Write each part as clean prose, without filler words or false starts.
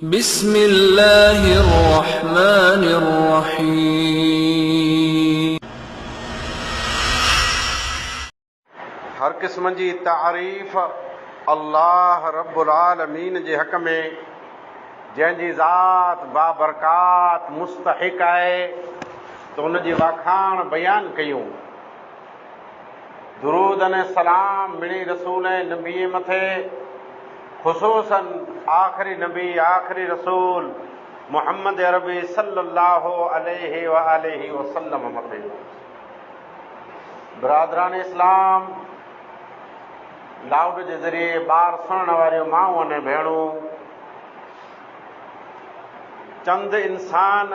بسم الله الرحمن الرحيم हर क़िस्म जी तारीफ़ अल्लाह रब्बुल आलमीन जे हक़ में, जंहिंजी ज़ात बाबरकात मुस्तहिक़ आहे, त उन जी वाखाण बयान कयूं। दुरूद अने सलाम मिणी रसूल ऐं नबी मथे, ख़ुसूसन आख़िरी नबी आख़िरी रसूल मुहम्मद अरबी सल्लल्लाहु अलैहि व आलिहि वसल्लम मथे। बिरादरान इस्लाम, लाउड जे ज़रिए ॿार सुणण वारियूं माऊं अने भेणूं, चंद इंसान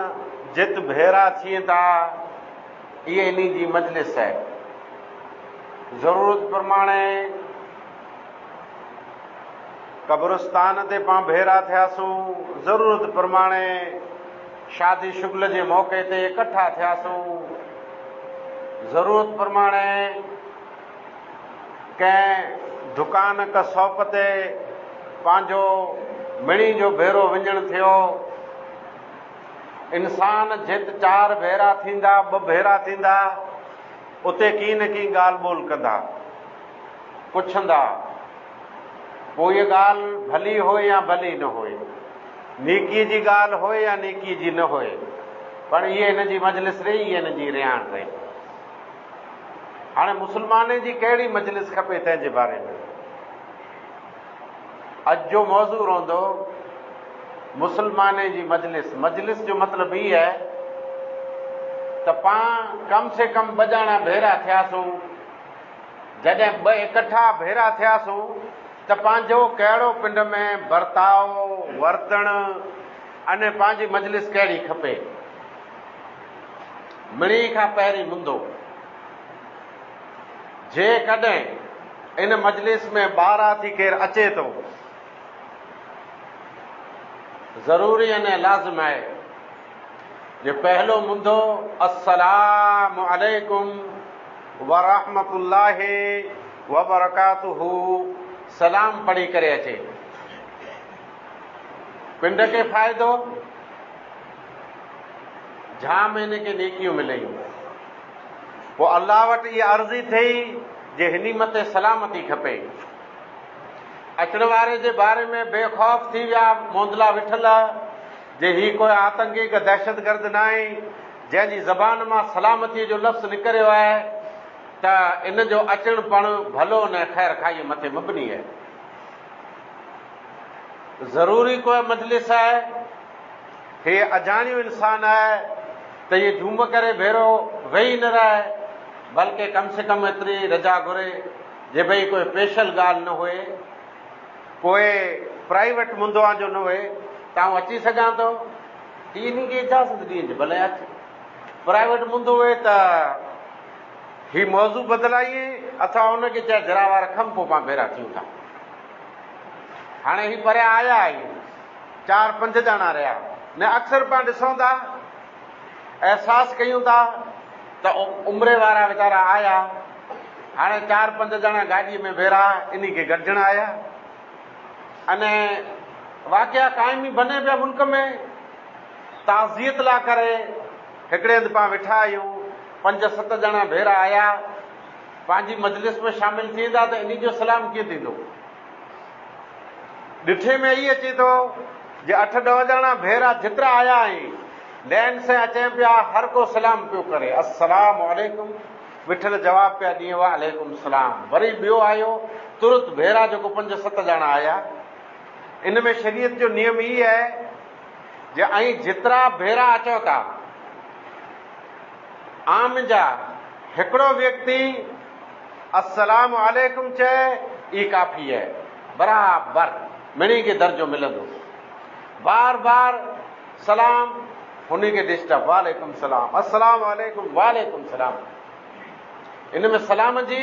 जित भेरा थियनि था, इहे इन जी मजलिस आहे। ज़रूरत प्रमाणे कब्रिस्तान ते पाण भेरा थियासूं, ज़रूरत प्रमाणे शादी शुगल जे मौक़े ते इकट्ठा थियासूं, ज़रूरत प्रमाणे कंहिं दुकान कसौप ते पंहिंजो मिणी जो भेरो विञण थियो। इंसान जित चार भेरा थींदा, ॿ भेरा थींदा, उते की न की ॻाल्हि ॿोल कंदा, पुछंदा, पोइ इहा ॻाल्हि भली होए या भली न होए, नेकीअ जी ॻाल्हि होए या नेकीअ जी न होए, पर इहे हिन जी मजलिस रही, इहे हिन जी रियाण रही। हाणे मुस्लमाननि जी कहिड़ी मजलिस खपे, तंहिंजे बारे में अॼु जो मौज़ू रहंदो मुस्लमान जी मजलिस। मजलिस जो मतिलबु ई आहे त पाण कम से कम ॿ ॼणा भेरा थियासूं। जॾहिं ॿ इकट्ठा भेरा थियासूं त पंहिंजो कहिड़ो पिंड में बर्ताव वर्तण अने पंहिंजी मजलिस कहिड़ी खपे। मिणी खां पहिरीं मुंदो, जेकॾहिं इन मजलिस में बाराती केरु अचे थो, ज़रूरी अने लाज़िम आहे जे पहिलो मुंदो अस्सलामु अलैकुम वरहमतुल्लाहि वबरकातुहू सलाम पढ़ी करे अचे। पिंड खे फ़ाइदो, जाम हिन खे नेकियूं मिलयूं। पोइ अल्लाह वटि इहा अर्ज़ी थी जे हिनी मथे सलामती खपे। अचण वारे जे बारे में बेखौफ़ थी विया, मोंदला विठल जे ही कोई आतंकी का दहशतगर्द न आहे, जंहिंजी ज़बान मां सलामतीअ जो लफ़्ज़ निकिरियो आहे, त इन जो अचण पण भलो न ख़ैर खाईअ मथे मबनी आहे। ज़रूरी कोई मजलिस आहे, हे अजाणियो इंसान आहे त इहे झूम करे भेरो वेही न रहे, बल्कि कम से कम एतिरी रजा घुरे जे भई कोई स्पेशल ॻाल्हि न हुए, कोई प्राइवेट मुंदवा जो न हुए। तव्हां अची सघां थो, इन खे इजाज़त ॾियजे, भले अच। प्राइवेट मुंदो हुए त ही मौज़ू बदिलाइए अथवा हुनखे चए जरावार खम, पोइ पाण भेरा थियूं था। हाणे ही परियां आया आहियूं, 4-5 ॼणा रहिया न, अक्सर पाण ॾिसूं था, एहसास कयूं था त उमिरि वारा वीचारा आया, हाणे 4-5 ॼणा गाॾीअ में भेरा इन खे गॾिजण आया। अने वाक़िया क़ाइम ई बने पिया मुल्क में। ताज़ियत लाइ करे हिकिड़े हंधि पाण वेठा आहियूं, 5-7 ॼणा भेरा आया, पंहिंजी मजलिस में शामिल थींदा त इन जो सलाम कीअं थींदो। ॾिठे में ई अचे थो जे 8-10 ॼणा भेरा जेतिरा आया आहिनि, लैन सां अचनि पिया, हर को सलाम पियो करे, अस्सलाम वालेकुम। विठल जवाब पिया ॾिए, वालेकुम सलाम। वरी ॿियो आयो, तुरत भेरा जेको 5-7 ॼणा आया। इन में शरीयत जो नियम ई आहे जे ऐं जेतिरा भेरा अचो था, आम जा हिकिड़ो व्यक्ति अस्सलाम वालेकुम चए, ई काफ़ी आहे। बराबर मिणी खे दर्जो मिलंदो। बार बार सलाम, हुन खे डिस्टर्ब, वालेकुम सलाम, अस्सलाम वालेकुम, वालेकुम सलाम। इन में सलाम जी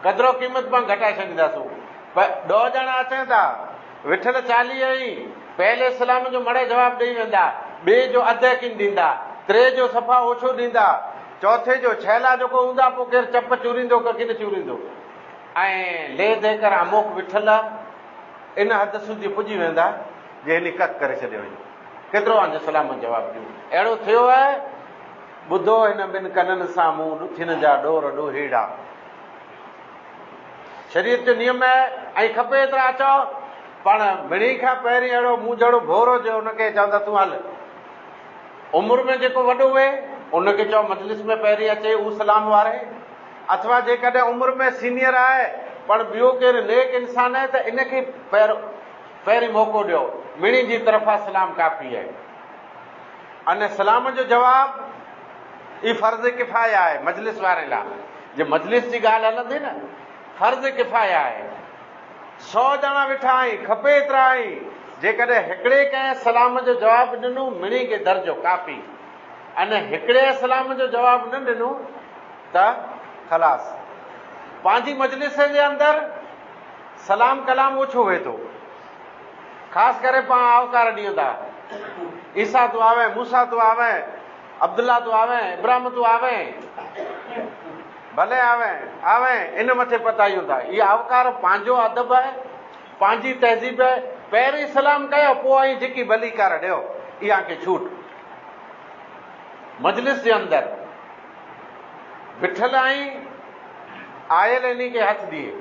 क़दुरु क़ीमत पाण घटाए छॾींदासूं। पर 2 ॼणा अचनि था, विठल 40 ई पहले सलाम जो मड़े जवाब ॾेई वेंदा, ॿिए जो अधु यकीन ॾींदा, 3 जो सफ़ा ओछो ॾींदा, चौथे जो छैला जेको हूंदा, पोइ केरु चप चूरींदो की न चूरींदो। ऐं ले दे कर अमोक विठल इन हद सुधी पुॼी वेंदा जे हिन कक करे छॾियो हुई। केतिरो पंहिंजे सलाम जवाबु ॾियो। अहिड़ो थियो आहे, ॿुधो हिन ॿिनि कननि सां मूं ॾुखियुनि जा ॾोर ॾोहीड़ा। शरीयत जो नियम आहे ऐं खपे एतिरा चओ, पाण मिणी खां पहिरीं अहिड़ो मूं जहिड़ो भोरो जो हुनखे चवंदा तूं हल। उमिरि में जेको वॾो हुए उनखे चओ मजलिस में पहिरीं अचे उहो सलाम वारे, अथवा जेकॾहिं उमिरि में सीनियर आहे पर ॿियो केरु नेक इंसान आहे त इनखे पहिरीं मौक़ो ॾियो, मिणी जी तरफ़ां सलाम काफ़ी आहे। अने सलाम जो जवाबु ई फर्ज़ किफ़ाया आहे मजलिस वारे लाइ। जे मजलिस जी ॻाल्हि हलंदी न, फर्ज़ किफ़ाया आहे। 100 ॼणा वेठा आहिनि, खपे एतिरा आहिनि, जेकॾहिं हिकिड़े कंहिं सलाम जो जवाबु ॾिनो मिणी खे दर्जो काफ़ी, अने हिकिड़े सलाम जो जवाबु न ॾिनो त ख़लास। पंहिंजी मजलिस जे अंदरि सलाम कलाम ओछो वेठो, ख़ासि करे पाण आवकार ॾियूं था, ईसा तूं आवे, मूसा तूं आवे, अब्दुल्ला तूं आवे, इब्राहिम तूं आवे, भले आवे आवे, इन मथे पतायूं था। इहा आवकार पंहिंजो अदब आहे, पंहिंजी तहज़ीब आहे। पहिरीं सलाम कयो, पोइ आई जेकी भली कार ॾियो, इहा खे छूट। मजलिस जे अंदरि बिठल आई, आयल इन खे हथ ॾिए।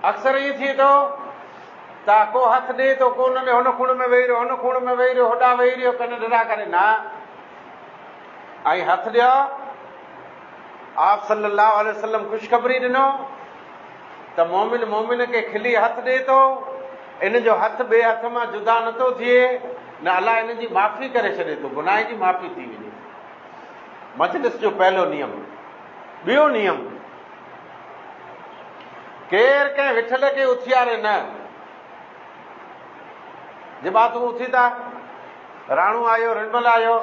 अक्सर ईअं थिए थो त को हथ ॾिए थो, को न ॾे, हुन खूण में वेही रहियो, हुन खूण में वेही रहियो, होॾां वेही रहियो, कन ॾिना करे न। ऐं हथ ॾियो, आप सल्लल्लाहु अलैहि वसल्लम ख़ुशख़बरी ॾिनो त मोमिन मोमिन खे खिली हथ ॾिए थो, इन जो हथ ॿिए हथ मां जुदा नथो थिए, न अलाह इन जी माफ़ी करे छॾे थो, गुनाह जी माफ़ी थी वञे। मजलिस जो पहलो नियम। ॿियो नियम, केरु कंहिं विठल खे उथियारे न। जे बा तूं उथी था, राणू आयो, रिणमल आयो,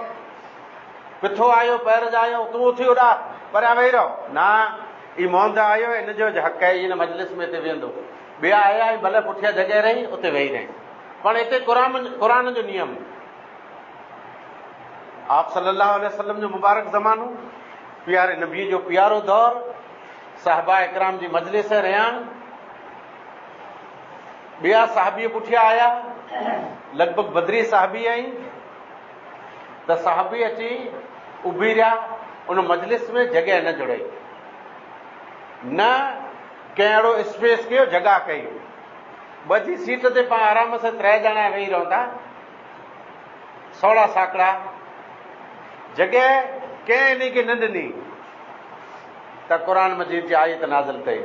पिथो आयो, पैरज आयो, तूं उथी होॾा परियां वेही रहो न, ई मोहम्मद आयो, इन जो हक़ आहे, इन मजलिस में हिते वेहंदो। ॿिया आया ऐं भले पुठियां जॻह रही उते वेही रही, पर हिते क़ुरान जो नियम। आप सल्लल्लाहु अलैहि वसल्लम जो मुबारक ज़मानो, प्यारे नबी जो प्यारो दौर, साहबा इकराम जी मजलिस रियान, ॿिया साहबी पुठियां आया, लॻभॻि बदरी साहबी आई, त साहबी अची उभी रहिया, उन मजलिस में जॻह न जुड़ई, न कंहिं अहिड़ो स्पेस कयो, जॻह कई। ॿ जी सीट ते पाण आराम सां 3 ॼणा वेही रहंदा, सोड़ा साकड़ा, जॻह कंहिं इन खे न ॾिनी, त क़ुरान मजीद जी आयत नाज़िल कई,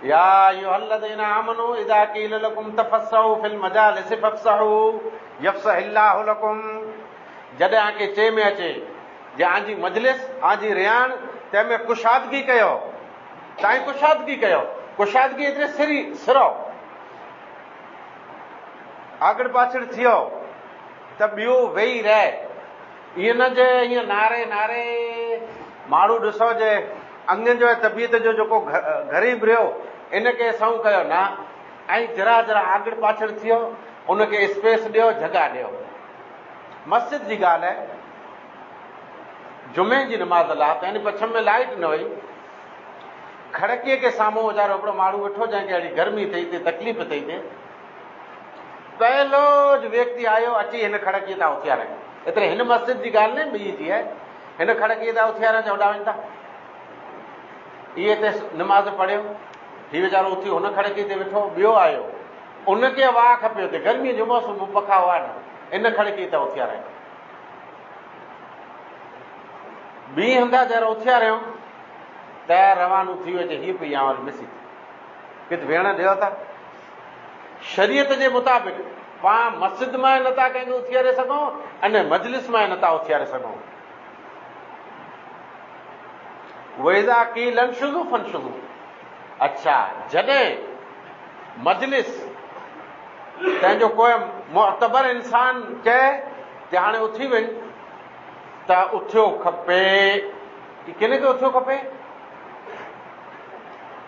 या अय्युहल्लज़ीना आमनू इज़ा क़ील लकुम तफस्सहू फिल मजालिस फफ्सहू यफ्सहिल्लाहु लकुम। जॾहिं आके चए में अचे जे आंजी मजलिस, आंजी रियान, तंहिंमें कुशादगी कयो, तव्हां कुशादगी कयो। कुशादगी एतिरे सिरो आगड़ पाछड़ थियो त ॿियो वेही रहे, ईअं न जे ईअं नारे नारे माण्हू ॾिसो जे अंगनि जो ऐं तबियत जो जेको ग़रीब रहियो इनखे सऊं कयो न, ऐं जरा जरा आगड़ पाछड़ थियो, उनखे स्पेस ॾियो, जॻह ॾियो। मस्जिद जी ॻाल्हि आहे, जुमे जी नमाज़ लाइ त इन पछम में लाइट न हुई, खड़कीअ खे साम्हूं वीचारो हिकिड़ो माण्हू वेठो, जंहिंखे अहिड़ी गर्मी अथई थिए, तकलीफ़ अथई थिए, पहिलो व्यक्ति आयो, अची हिन खड़कीअ तां उथियारे। एतिरे हिन मस्जिद जी ॻाल्हि न, ॿी जी आहे, हिन खड़कीअ तां उथियारे होॾा वञनि था, इहे हिते नमाज़ पढ़ियो, हीउ वीचारो उथी हुन खड़कीअ ते वेठो, ॿियो आयो, उनखे वाह खपे हुते, गर्मीअ जो मौसम, पखा हुआ न, इन खड़कीअ तां उथियारे। ॿी हंधा जरा उथियारियो त रवानो थी वियो, हीअ पई या वरी मिसी किथे भेण ॾियो था। शरीयत जे मुताबिक़ पाण मस्जिद मां नथा कंहिंखे उथियारे सघूं, अने मजलिस मां नथा उथियारे सघूं। वइज़ा क़ील अंशुज़ू फंशुज़ू। अच्छा, जॾहिं मजलिस तंहिंजो कोई मुअतबर इंसान चए त हाणे उथी वञ, त उथियो खपे। किन खे उथियो खपे?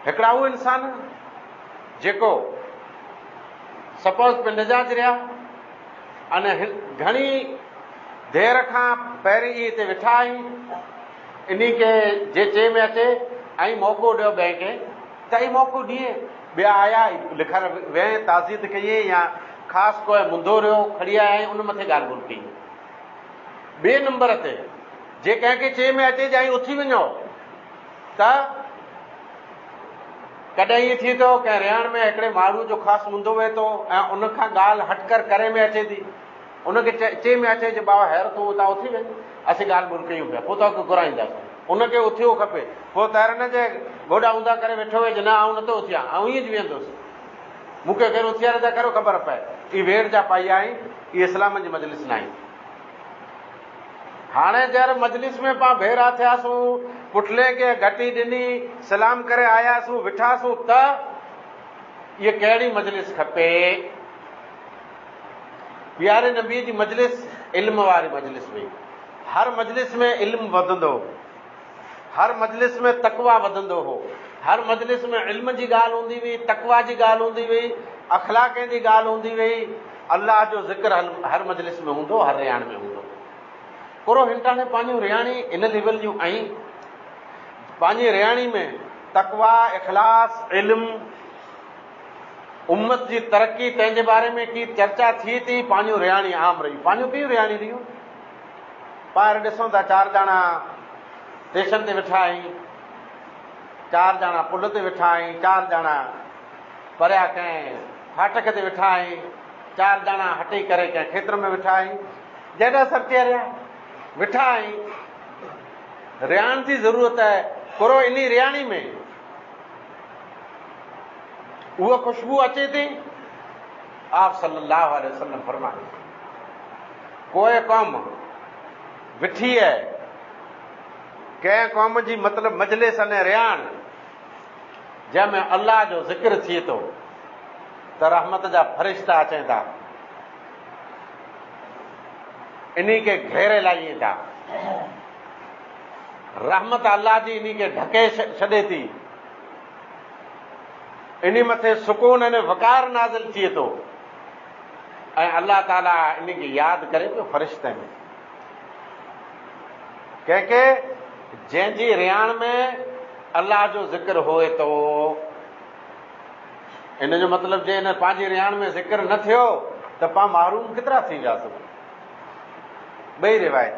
हिकिड़ा उहे इंसान जेको सपोज़ पिंड जा रहिया, अने घणी देर खां पहिरीं इहे हिते वेठा आहिनि, इन खे जे चए में अचे ऐं मौक़ो ॾियो ॿिए खे, त ई मौक़ो ॾिए, ॿिया आया लिखण वेह ताज़ीद कई या ख़ासि कोई मुंदो रहियो खड़ी आया आहियूं उन मथे ॻाल्हि ॿोल कई। ॿिए नंबर ते जे कंहिंखे चए में अचे जाई उथी वञो त कॾहिं ईअं थी थो कंहिं रिहाण में हिकिड़े माण्हू जो ख़ासि मुंदो वेहे थो ऐं उन खां ॻाल्हि हटकर करे में अचे थी, उनखे चए में अचे जे बाबा हैर तूं तव्हां उथी वञ, असीं ॻाल्हि ॿोल कयूं पिया, पोइ तव्हांखे घुराईंदासीं। उनखे उथियो खपे, पोइ तरण जे गोॾा ऊंधा करे वेठो हुए जे न आउं नथो उथियां, ऐं ईअं जी वेंदुसि, मूंखे केरु उथियारे था करो ख़बर पए। ई वेड़ जा पाई आहीं, ई इस्लाम जी मजलिस न आई। हाणे जर मजलिस में पाण भेरा थियासूं, पुठले खे घटी ॾिनी, सलाम करे आयासूं, विठासूं, त इहा कहिड़ी मजलिस खपे? प्यारे नबी जी मजलिस इल्म वारी मजलिस हुई। हर मजलिस में इल्म वधंदो, हर मजलिस में तकवा वधंदो हो, हर मजलिस में इल्म जी ॻाल्हि हूंदी हुई, तकवा जी ॻाल्हि हूंदी हुई, अखलाक जी ॻाल्हि हूंदी हुई, अल्लाह जो ज़िक्र हर मजलिस में हूंदो, हर रिहाण में हूंदो। पूरो हिंटाणे पंहिंजूं रिहाणी इन लेवल जूं आई, पंहिंजी रिहाणी में तकवा, इख़लास, इल्म, उम्मत जी तरक़ी, तंहिंजे बारे में की चर्चा थी थी, पंहिंजूं रिहाणी आम रही। पंहिंजूं कीअं रिहाणी रहियूं? पाण ॾिसूं था 4 ॼणा स्टेशन ते वेठा आहियूं, 4 ॼणा पुल ते वेठा आहियूं, 4 ॼणा परियां कंहिं फाटक ते वेठा आहियूं, 4 ॼणा हटी करे कंहिं खेत्र में वेठा आहियूं, जॾहिं सभु रिया वेठा आहियूं। रिहाण जी ज़रूरत आहे। पूरो इन रिहाणी में उहा ख़ुशबू अचे थी। आप सल्लल्लाहु अलैहि वसल्लम फरमाए, कोई क़ौम विठी है, कंहिं क़ौम जी मतिलबु मजलिस अने रिहाण जंहिंमें अल्लाह जो ज़िक्र थिए थो त रहमत जा फ़रिश्ता अचनि था, इन्ही खे घेरे लाइनि था, रहमत अल्लाह जी इन्ही खे ढके छॾे थी, इन्ही मथे सुकून अने वक़ार नाज़िल थिए थो, ऐं अल्लाह ताला इन्ही खे यादि करे पियो फ़रिश्तनि में। कंहिंखे जंहिंजी रिहाण में अल्लाह जो ज़िक्र होए थो, इन जो मतिलबु जे हिन पंहिंजी रिहाण में ज़िक्र न थियो त पाण महरूम केतिरा थी वियासीं। ॿई रिवायत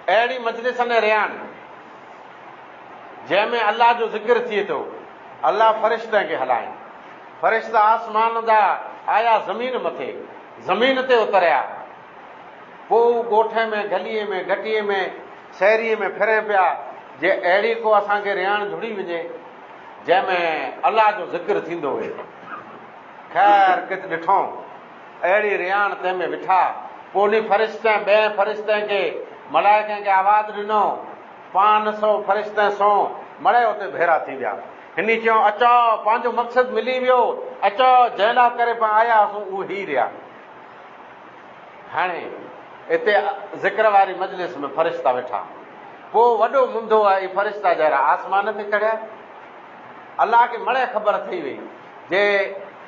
अहिड़ी मजलिस अने रिहाण जंहिंमें अल्लाह जो ज़िक्र थिए थो, अल्लाह फ़रिश्तनि खे हलाइनि, फ़रिश्ता आसमान जा आया ज़मीन मथे, ज़मीन ते उतरिया, पोइ ॻोठे में, गलीअ में, घटीअ में, शहरीअ में फिरे पिया, जे अहिड़ी को असांखे रिहाण जुड़ी वञे जंहिंमें अल्लाह जो ज़िक्र थींदो हुए। ख़ैर किथे ॾिठो अहिड़ी रिहाण तंहिंमें वेठा, पोइ उन फ़रिश्ते ॿिए फ़रिश्ते खे मलाइकनि खे आवाज़ु ॾिनो, 500 फ़रिश्ते सौ मड़े उते भेरा थी विया। हिन चयो अचो, पंहिंजो मक़सदु मिली वियो, अचो जंहिं लाइ करे पाण आया हुआसीं उहो ई रिया। हाणे हिते ज़िक्र वारी मजलिस में फ़रिश्ता वेठा, पोइ वॾो मुंदो आहे, इहे फ़रिश्ता जहिड़ा आसमान ते चढ़िया। अल्लाह खे मड़े ख़बर थी वई जे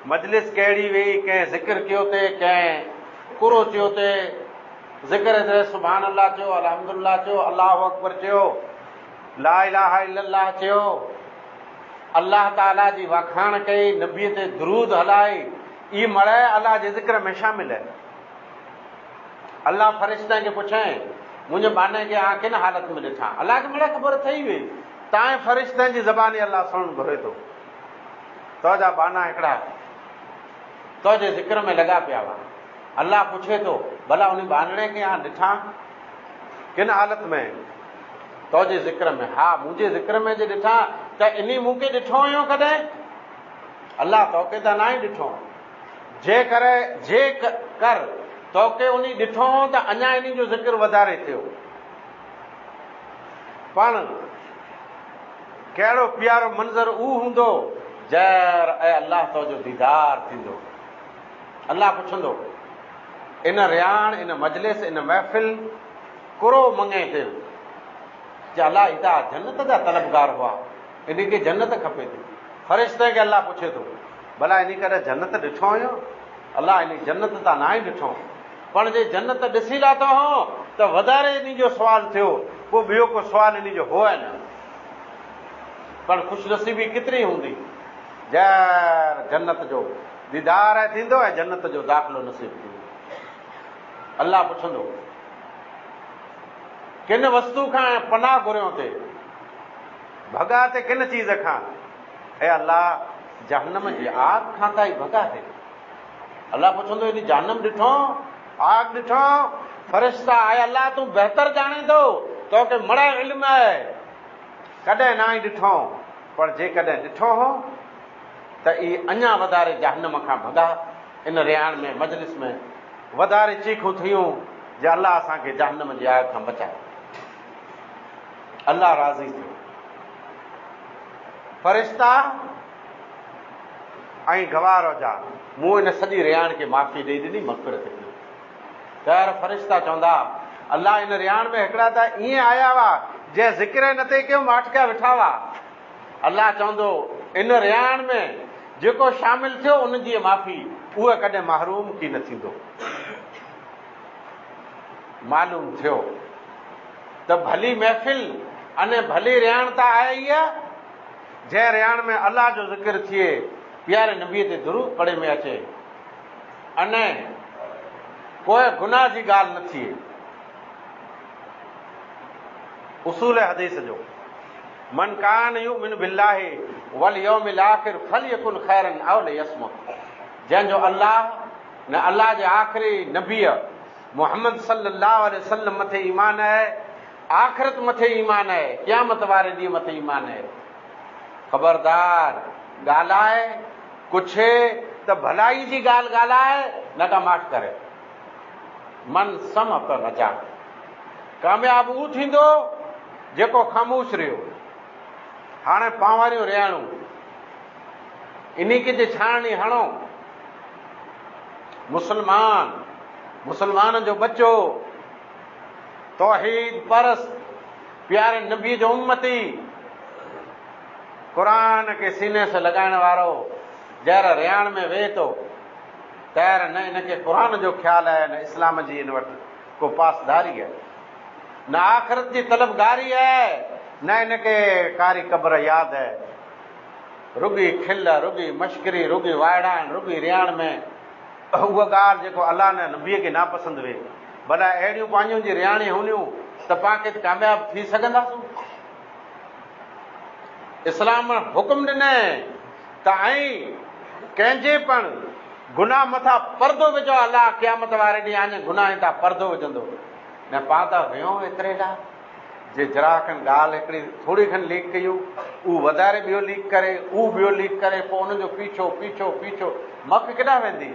मजलिस कहिड़ी हुई, कंहिं ज़िक्र कयो ते, कंहिं कुरो चयो ते, ज़िक्र ते सुभान अल्लाह चयो, अल्हम्दुलिल्लाह चयो, अल्लाहु अकबर चयो, ला इलाहा इल्लल्लाह चयो, अल्लाह ताला जी वाखाण कई, नबीअ ते दुरूद हलाई, ई मड़े अल्लाह जे ज़िक्र में शामिल है। अल्लाह फ़रिश्ते खे पुछाए, मुंहिंजे बाने खे आ किन हालत में ॾिठा? अल्लाह खे मड़े ख़बर थी वई, तव्हांजे फ़रिश्तनि जी ज़बानी अल्लाह सुणणु घुरे थो, तुंहिंजा बाना हिकिड़ा तुंहिंजे ज़िक्र में लॻा पिया हुआ। अल्लाह पुछे थो, भला उन बानणे खे आ ॾिठा किन हालत में? तुंहिंजे ज़िक्र में। हा, मुंहिंजे ज़िक्र में जे ॾिठा त इन मूंखे ॾिठो हुयो कॾहिं? अल्लाह तोखे त न ई ॾिठो, जे कर तोखे उन ॾिठो त अञा इन जो ज़िक्र वधारे थियो। पाण कहिड़ो प्यारो मंज़र उहो हूंदो जर ऐं अल्लाह तुंहिंजो दीदार थींदो। अल्लाह पुछंदो, इन रिहाण, इन मजलिस, इन महफ़िल कुरो मङे ते जे अल्लाह हिता जन्नत जा तलबगार हुआ, इनखे जन्नत खपे थी। फ़रिश्ते खे अल्लाह पुछे थो, भला इन करे जन्नत ॾिठो हुयो? अल्लाह इन जन्नत त न ई ॾिठो, पण जे जन्नत ॾिसी लाथो हो त वधारे इन जो सुवाल थियो, पोइ ॿियो को सुवाल इन जो हो न। पर ख़ुशनसीबी केतिरी हूंदी। जैर जन्नत जो दीदार आहे थींदो ऐं जन्नत जो दाख़िलो नसीब थींदो। अल्लाह पुछंदो किन वस्तु खां पनाह घुरियो थे, भॻा ते किन चीज़ खां? हे अल्लाह जहन्नम जी आग खां ताई भॻा थे। अल्लाह पुछंदो इन जहन्नम ॾिठो, आग ॾिठो? फ़रिश्ता आहे अल्लाह तूं बहितर ॼाणे थो, तोखे मड़ा इल्म आहे, कॾहिं ना ई ॾिठो, पर जेकॾहिं ॾिठो हो त इहे अञा वधारे जहन्नम खां भॻा। इन रियाण में मजलिस में वधारे चीखूं थियूं जे अल्लाह असांखे जहन्नम जी आग खां बचाए। अल्लाह राज़ी थियो। फ़रिश्ता ऐं गवार जा मूं इन सॼी रियाण खे माफ़ी ॾेई ॾिनी, मग़फ़िरत कई। ख़ैर फ़रिश्ता चवंदा अल्लाह इन रियाण में हिकिड़ा त ईअं आया हुआ जंहिं ज़िक्र न ते कयो, माठकिया वेठा हुआ। अल्लाह चवंदो इन रियाण में जेको शामिल थियो उन जी माफ़ी उहा कॾहिं महरूम की न थींदो। मालूम थियो त भली महफ़िल अने भली रियाण त आहे इहा जंहिं रियाण में अल्लाह जो ज़िक्र थिए, प्यारे नबीअ ते दुरूद पढ़े में अचे, अने कोई गुनाह जी ॻाल्हि न थिए। उसूल हदीस जो मन कान युमिनु बिल्लाहि वल यौमिल आखिर फलयकुन खैरन औ लियस्मुत। जंहिंजो अल्लाह न अल्लाह जे आख़िरी नबीअ मोहम्मद सल्लल्लाहु अलैहि वसल्लम मथे ईमान आहे, आख़िरत मथे ईमान आहे, क़यामत वारे ॾींहुं मथे ईमान आहे, ख़बरदार ॻाल्हाए कुझु त भलाई जी ॻाल्हि ॻाल्हाए, न का माठ करे। मन सम त नजा, कामयाबु उहो थींदो जेको ख़ामोश रहियो। हाणे पां वारियूं रियाणूं इन्ही जे छाणी हणो। मुसलमान जो बच्चो, तौहीद परस्त, प्यारे नबी जो उम्मती, क़ुरान के सीने से लॻाइण वारो जहिड़ा रियाण में वेहे थो, तैर न इनखे क़ुरान जो ख़्यालु आहे, न इस्लाम जी इन वटि को पासदारी आहे, न आख़िरत जी तलबगारी आहे, न इनखे कारी क़ब्र यादि आहे। रुॻी खिल, रुॻी मश्करी, रुॻी वाइड़ाइण, रुॻी रियाण में उहा ॻाल्हि जेको अल्लाह न नबीअ खे नापसंदि वे। भला अहिड़ियूं पंहिंजूं जी रियाणी हूंदियूं त पाण खे कामयाबु थी सघंदासूं? इस्लाम हुकुम ॾिनई त ऐं कंहिंजे पण गुनाह मथां परदो विझो। अल्लाह क़यामत वारे ॾींहुं आने गुनाह तां परदो विझंदो। न पाण त वियो एतिरे लाइ जे जरा खनि ॻाल्हि हिकिड़ी थोरी खनि लीक कयूं, उहो वधारे ॿियो लीक करे, उहो ॿियो लीक करे, पोइ उनजो पीछो मख केॾांहुं वेंदी?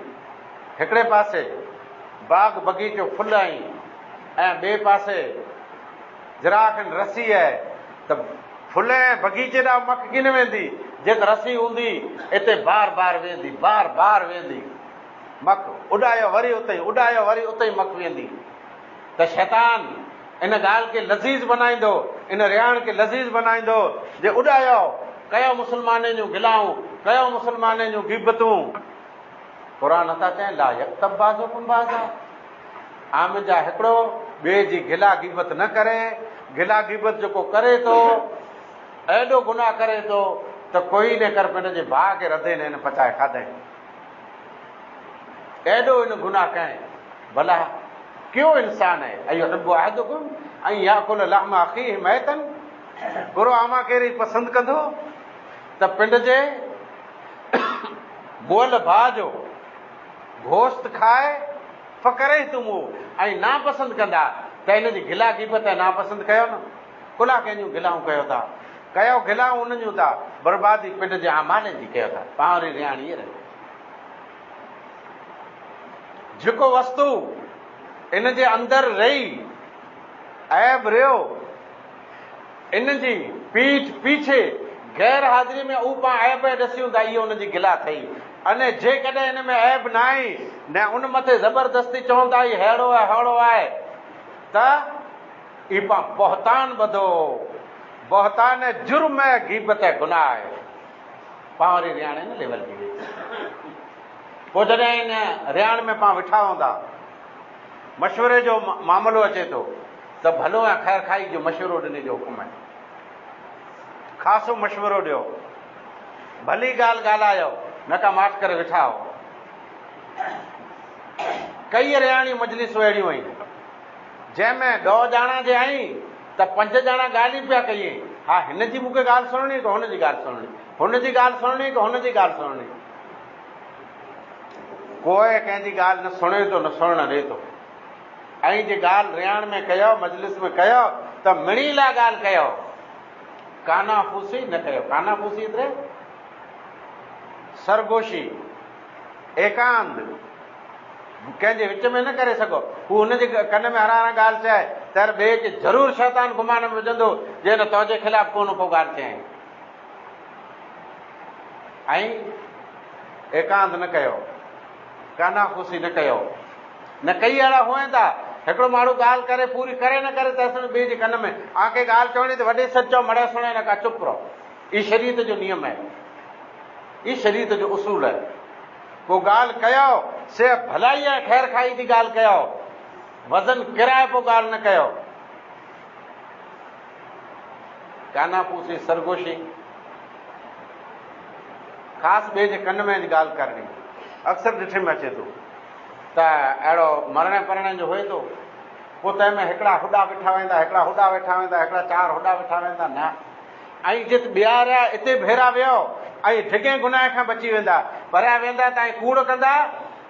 हिकिड़े पासे बाग़ बगीचो फुल आहीं ऐं ॿिए पासे जरा खनि रसी आहे, त फुल ऐं बगीचे ॾांहुं मख कीन वेंदी? जे त रसी हूंदी हिते बार बार वेंदी, मख उॾायो वरी उते ई, उॾायो वरी उते ई मख वेंदी। त शैतान इन ॻाल्हि खे लज़ीज़ बनाईंदो, इन रियाण खे लज़ीज़ बनाईंदो जे उॾायो, कयो मुस्लमाननि जूं गिलाऊं, कयो मुस्लमाननि जूं गिबतूं। क़ुर नथा चवनि ला यक्तब बाज़ुकुम बाज़ा, आम जा हिकिड़ो ॿिए जी गिला गिबत न करे। गिला गिबत जेको करे थो एॾो गुनाह करे थो त कोई न कर पंहिंजे भाउ खे रधे न पचाए खाधई, एॾो इन गुनाह कयईं। भला कहिड़ो इंसान आहे? अयुहिब्बु अहदुकुम अन याकुल लहम अखीहि मैतन, बुरो आमा कहिड़ी पसंदि कंदो त पिंड जे बोल भाउ जो गोश्त खाए फ़करे तुम ऐं नापसंदि कंदा त इन जी गिला गिबत नापसंदि कयो न। कुला कंहिंजूं गिलाऊं कयो था, कयो गिलाऊं उन्हनि जूं था, बर्बादी पिंड जे आमालनि जी कयो था। पावरी रियाणी रहे जेको वस्तु इन जे अंदरि रही ऐब रहियो, इन जी पीठ पीछे गैर हाज़िरी में ऊ पाण ऐब ॾसियूं था, इहो उनजी गिला थई। अने जेकॾहिं हिन में ऐब न आहे न उन मथे ज़बरदस्ती चवनि था अहिड़ो आहे हौड़ो आहे, त ई पाण बहतान ॿधो, बहतान जुर्म है, गीबत है, गुनाह आहे। पाण वरी रियाणे न लेवल थी वई। पोइ जॾहिं इन रियाण में पाण वेठा हूंदा, मशवरे जो मामिलो अचे थो त भलो ऐं ख़ैर खाई जो मशवरो ॾिने जो हुकुम आहे। ख़ासो मशवरो ॾियो, भली ॻाल्हि ॻाल्हायो, न का माठ करे वेठा हो। कई रिहाणी मजलिसूं अहिड़ियूं आहिनि जंहिंमें 2 ॼणा जे आहीं त 5 ॼणा ॻाल्हि ई पिया कई। हा, हिन जी मूंखे ॻाल्हि सुणणी कि हुन जी ॻाल्हि सुणणी, हुन जी ॻाल्हि सुणणी कि हुन जी ॻाल्हि सुणणी। कोई कंहिंजी ॻाल्हि न सुणे थो, न सुणणु ॾिए थो। ऐं जे ॻाल्हि रिहाण में कयो, मजलिस में कयो त मिणी लाइ ॻाल्हि कयो, कानाफूसी न कयो। कानाफूसी एतिरे सरगोशी, एकांत, कंहिंजे विच में न करे सघो। हू हुनजे कन में हराना ॻाल्हि चए त ॿिए खे ज़रूरु शैतान गुमान में विझंदो जे न तुंहिंजे ख़िलाफ़ को ॻाल्हि चए। ऐं एकांत न कयो, कानाफूसी न कयो। न कई अहिड़ा हुअनि था, हिकिड़ो माण्हू ॻाल्हि करे पूरी करे न करे त असां ॿिए जे कन में आके ॻाल्हि चवणी त वॾे सच चओ, मड़े सुणे न का चुप रहो। ई शरीयत जो नियम आहे, ई शरीयत जो उसूल आहे। को ॻाल्हि कयो से भलाई ऐं ख़ैर खाई जी ॻाल्हि कयो, वज़न किराए पोइ ॻाल्हि न कयो। कानाफूसी, सरगोशी, ख़ासि ॿिए जे कन में ॻाल्हि करणी। अक्सर ॾिठे में अचे थो त अहिड़ो मरण परण जो हुए थो, पोइ तंहिंमें हिकिड़ा होॾा वेठा वेंदा, हिकिड़ा होॾा वेठा वेंदा, हिकिड़ा 4 होॾा वेठा वेंदा। न, ऐं जिते ॿिया रहिया हिते भेरा वियो ऐं ढिघे गुनाह खां बची वेंदा, परियां वेंदा त ऐं कूड़ कंदा,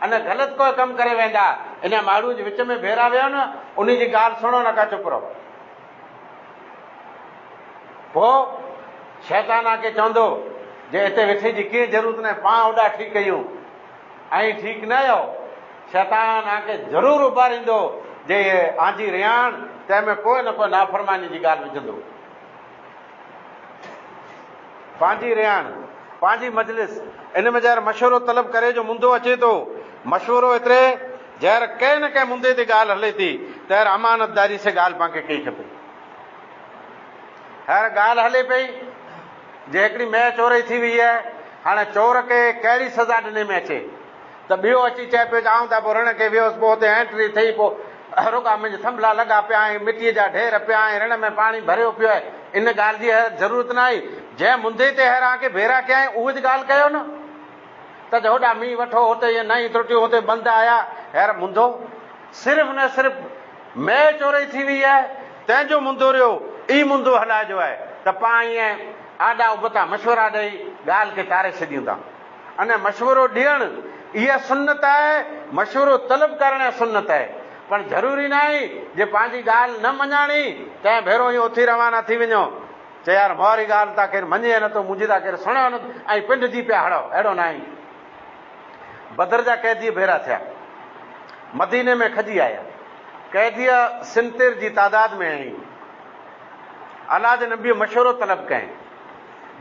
अने ग़लति कोई कमु करे वेंदा। इन माण्हू जे विच में भेरा वियो न, उन जी ॻाल्हि सुणो, न का चुप रहो। पोइ शैतान आके चवंदो जे हिते वेठे जी कीअं ज़रूरत न, पाण होॾा ठीकु कयूं, ऐं ठीकु न आहियो। शैतान आके ज़रूरु उभारींदो जे आंजी रिहाण तंहिंमें कोई न कोई नाफ़रमानी जी ॻाल्हि विझंदो। पंहिंजी रिहाण, पंहिंजी मजलिस, इन में जहिड़ो मशवरो तलब करे जो मुंदो अचे थो। मशवरो एतिरे जहिड़ कंहिं न कंहिं मुंदे ते ॻाल्हि हले थी त अमानतदारी से ॻाल्हि पाण खे कई खपे। हर ॻाल्हि हले पई जे हिकिड़ी मैं चोरी थी वई आहे, हाणे चोर खे कहिड़ी सज़ा ॾिने में अचे त ॿियो अची चए पियो आऊं त पोइ ऋण खे वियोसि, पोइ हुते एंट्री थी, पोइ रुॻा मुंहिंजा थंभला लॻा पिया आहिनि, मिटीअ जा ढेर पिया आहिनि, ऋण में पाणी भरियो पियो आहे। इन ॻाल्हि जी ज़रूरत न आहे। जंहिं मुंदे ते हैरान खे भेरा कया आहिनि उहे ॻाल्हि कयो न, त होॾा मींहुं वठो, हुते इहे नई त्रुटियूं, हुते बंदि आया। हैर मुंदो सिर्फ़ु न सिर्फ़ु मैं चोरी थी वई आहे तंहिंजो मुंदो रहियो, ई मुंदो हलाइजो आहे त पाण ईअं आॾा उबता मशवरा ॾेई ॻाल्हि खे तारे छॾियूं था। अने मशवरो ॾियणु इहा सुन्नत आहे, मशवरो तलब करणु सुन्नत आहे। पर ज़रूरी न आहे जे पंहिंजी ॻाल्हि न मञाणी तंहिं भेरो ई उथी रवाना थी वञो, चए यार मोरी ॻाल्हि था केरु मञे नथो, मुंहिंजी था केरु सुणे नथो, ऐं पिंड जी पिया हड़ो। अहिड़ो न आहे। बदर जा कैदी भेरा थिया, मदीने में खजी आया, कैदीअ सिंतिर जी तादाद में आई। अलाह जे नबी मशवरो तलब कयईं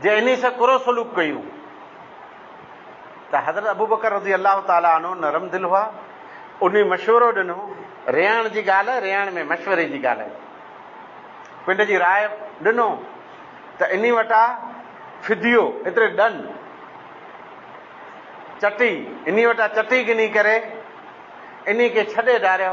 जे इन सां कुरो सलूक कयूं त हज़रत अबू बकर रज़ी अल्लाह ताला अन्हु नरम दिल हुआ, उन मशवरो ॾिनो। रिहाण जी ॻाल्हि आहे, रिहाण में मशवरे जी ॻाल्हि आहे। पिंड जी राय ॾिनो त इन वटां फिदियो एतिरे ॾन चटी, इन वटां चटी गिनी करे इन खे छॾे ॾारियो।